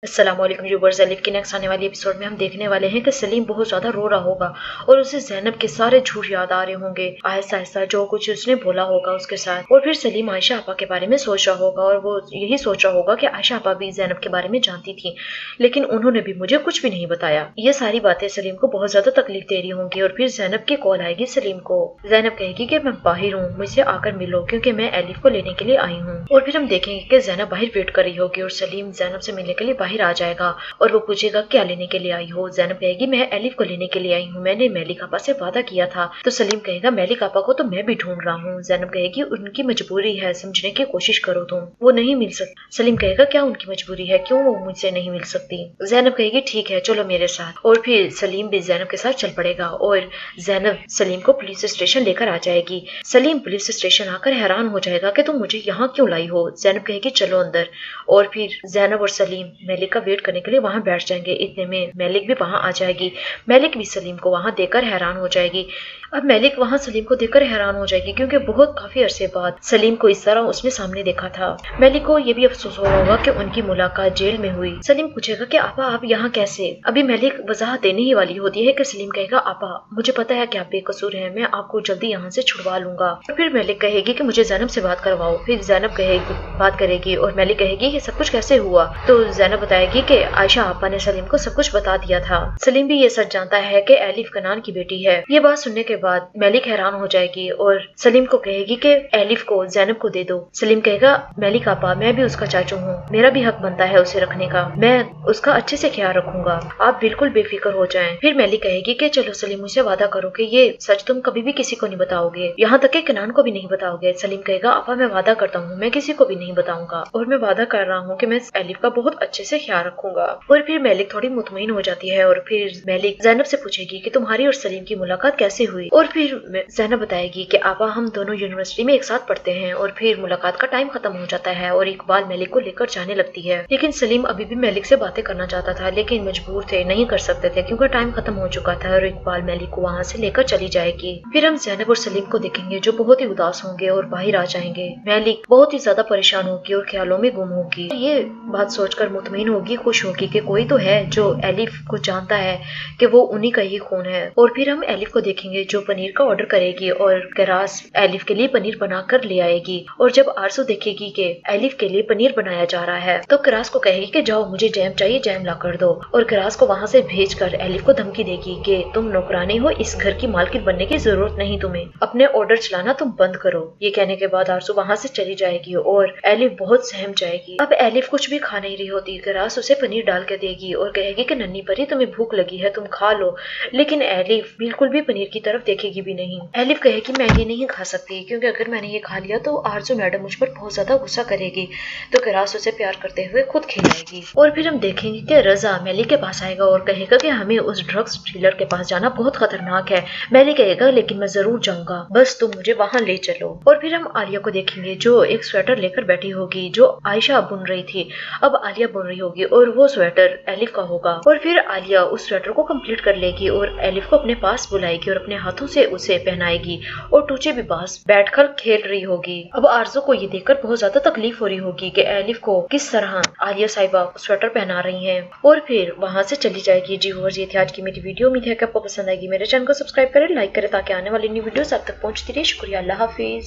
अस्सलाम वालेकुम viewers. Elif की नेक्स्ट आने वाली एपिसोड में हम देखने वाले हैं कि सलीम बहुत ज्यादा रो रहा होगा और उसे ज़ैनब के सारे झूठ याद आ रहे होंगे, आहिस्ता आहिस्ता जो कुछ उसने बोला होगा उसके साथ। और फिर सलीम आयशा आपा के बारे में सोच रहा होगा और वो यही सोच रहा होगा कि आयशा आपा भी ज़ैनब के बारे में जानती थी, लेकिन उन्होंने भी मुझे कुछ भी नहीं बताया। ये सारी बातें सलीम को बहुत ज्यादा तकलीफ दे रही होंगी। और फिर ज़ैनब की कॉल आएगी सलीम को। ज़ैनब कहेगी कि मैं बाहर हूँ, मुझसे आकर मिलो क्योंकि मैं एलिफ को लेने के लिए आई हूँ। और फिर हम देखेंगे कि ज़ैनब बाहर वेट कर रही होगी और सलीम ज़ैनब से मिलने के लिए बाहर आ जाएगा और वो पूछेगा क्या लेने के लिए आई हो। ज़ैनब कहेगी मैं एलिफ को लेने के लिए आई हूँ, मैंने मेलिक आपा से वादा किया था। तो सलीम कहेगा मेलिक आपा को तो मैं भी ढूंढ रहा हूँ। ज़ैनब कहेगी उनकी मजबूरी है, समझने की कोशिश करो तुम, वो नहीं मिल सकती। सलीम कहेगा क्या उनकी मजबूरी है, क्यों वो मुझसे नहीं मिल सकती। ज़ैनब कहेगी ठीक है चलो मेरे साथ। और फिर सलीम भी ज़ैनब के साथ चल पड़ेगा और ज़ैनब सलीम को पुलिस स्टेशन लेकर आ जाएगी। सलीम पुलिस स्टेशन आकर हैरान हो जाएगा कि तुम मुझे यहाँ क्यों लाई हो। ज़ैनब कहेगी चलो अंदर। और फिर ज़ैनब और सलीम मेलिक का वेट करने के लिए वहां बैठ जाएंगे। इतने में मेलिक भी वहां आ जाएगी। मेलिक भी सलीम को वहां देखकर हैरान हो जाएगी। अब मेलिक वहां सलीम को देखकर हैरान हो जाएगी क्योंकि बहुत काफी अरसे बाद सलीम को इस तरह उसने सामने देखा था। मेलिक को ये भी अफसोस हो रहा होगा कि उनकी मुलाकात जेल में हुई। सलीम पूछेगा कि आपा आप यहाँ कैसे। अभी मेलिक वजाहत देने ही वाली होती है कि सलीम कहेगा आपा मुझे पता है कि आप बेकसूर है, मैं आपको जल्दी यहाँ से छुड़वा लूंगा। और फिर मेलिक कहेगी कि मुझे ज़ैनब से बात करवाओ। फिर ज़ैनब कहेगी बात करेगी और मेलिक कहेगी ये सब कुछ कैसे हुआ। तो ज़ैनब बताएगी कि आयशा आपा ने सलीम को सब कुछ बता दिया था। सलीम भी ये सच जानता है कि एलिफ कनान की बेटी है। ये बात सुनने के बाद मेलिक हैरान हो जाएगी और सलीम को कहेगी कि एलिफ को ज़ैनब को दे दो। सलीम कहेगा मेलिक आपा मैं भी उसका चाचू हूँ, मेरा भी हक बनता है उसे रखने का, मैं उसका अच्छे से ख्याल रखूंगा, आप बिल्कुल बेफिक्र हो जाएं। फिर मेलिक कहेगी कि चलो सलीम मुझसे वादा करो कि ये सच तुम कभी भी किसी को नहीं बताओगे, यहाँ तक कि कनान को भी नहीं बताओगे। सलीम कहेगा आपा मैं वादा करता हूँ मैं किसी को भी नहीं बताऊंगा और मैं वादा कर रहा हूँ कि मैं एलिफ का बहुत अच्छे से ख्याल रखूंगा। और फिर मेलिक थोड़ी मुतमईन हो जाती है और फिर मेलिक ज़ैनब से पूछेगी कि तुम्हारी और सलीम की मुलाकात कैसे हुई। और फिर ज़ैनब बताएगी कि आपा हम दोनों यूनिवर्सिटी में एक साथ पढ़ते हैं। और फिर मुलाकात का टाइम खत्म हो जाता है और इकबाल मेलिक को लेकर जाने लगती है, लेकिन सलीम अभी भी मेलिक से बातें करना चाहता था लेकिन मजबूर थे, नहीं कर सकते थे क्योंकि टाइम खत्म हो चुका था और इकबाल मेलिक को वहाँ से लेकर चली जाएगी। फिर हम ज़ैनब और सलीम को देखेंगे जो बहुत ही उदास होंगे और बाहर आ जाएंगे। मेलिक बहुत ही ज्यादा परेशान होगी और ख्यालों में गुम होगी। ये बात सोचकर मुतमईन होगी, खुश होगी कि कोई तो है जो एलिफ को जानता है कि वो उन्हीं का ही खून है। और फिर हम एलिफ को देखेंगे जो पनीर का ऑर्डर करेगी और करास एलिफ के लिए पनीर बनाकर ले आएगी। और जब आरजू देखेगी कि एलिफ के लिए पनीर बनाया जा रहा है तो करास को कहेगी कि जाओ मुझे जैम चाहिए, जैम ला कर दो। और करास को वहाँ से भेजकर एलिफ को धमकी देगी कि तुम नौकरानी हो, इस घर की मालकिन बनने की जरूरत नहीं तुम्हें, अपने ऑर्डर चलाना तुम बंद करो। ये कहने के बाद आरजू वहाँ से चली जाएगी और एलिफ बहुत सहम जाएगी। अब एलिफ कुछ भी खा नहीं रही होती, करास उसे पनीर डाल के देगी और कहेगी कि नन्ही परी तुम्हें भूख लगी है तुम खा लो, लेकिन एलिफ बिल्कुल भी पनीर की तरफ देखेगी भी नहीं। एलिफ कहेगी मैं ये नहीं खा सकती क्योंकि अगर मैंने ये खा लिया तो आरजू मैडम मुझ पर बहुत ज्यादा गुस्सा करेगी। तो करास उसे प्यार करते हुए खुद खिलाएगी। और फिर हम देखेंगे कि रजा मेलिक के पास आएगा और कहेगा कि हमें उस ड्रग्स डीलर के पास जाना बहुत खतरनाक है। मेलिक कहेगा लेकिन मैं जरूर जाऊंगा, बस तुम मुझे वहां ले चलो। और फिर हम आलिया को देखेंगे जो एक स्वेटर लेकर बैठी होगी जो आयशा बुन रही थी। अब आलिया बुन रही होगी और वो स्वेटर एलिफ का होगा। और फिर आलिया उस स्वेटर को कंप्लीट कर लेगी और एलिफ को अपने पास बुलाएगी और अपने हाथों से उसे पहनाएगी और टूचे भी पास बैठकर खेल रही होगी। अब आरजू को ये देखकर बहुत ज्यादा तकलीफ हो रही होगी कि एलिफ को किस तरह आलिया साहिबा स्वेटर पहना रही हैं। और फिर वहां से चली जाएगी। जी व्यूअर्स ये थी आज की मेरी वीडियो, उम्मीद है कि आपको पसंद आएगी। मेरे चैनल को सब्सक्राइब करें, लाइक करें ताकि आने वाली न्यू वीडियोस आप तक पहुंचती रहे। शुक्रिया, अल्लाह हाफिज।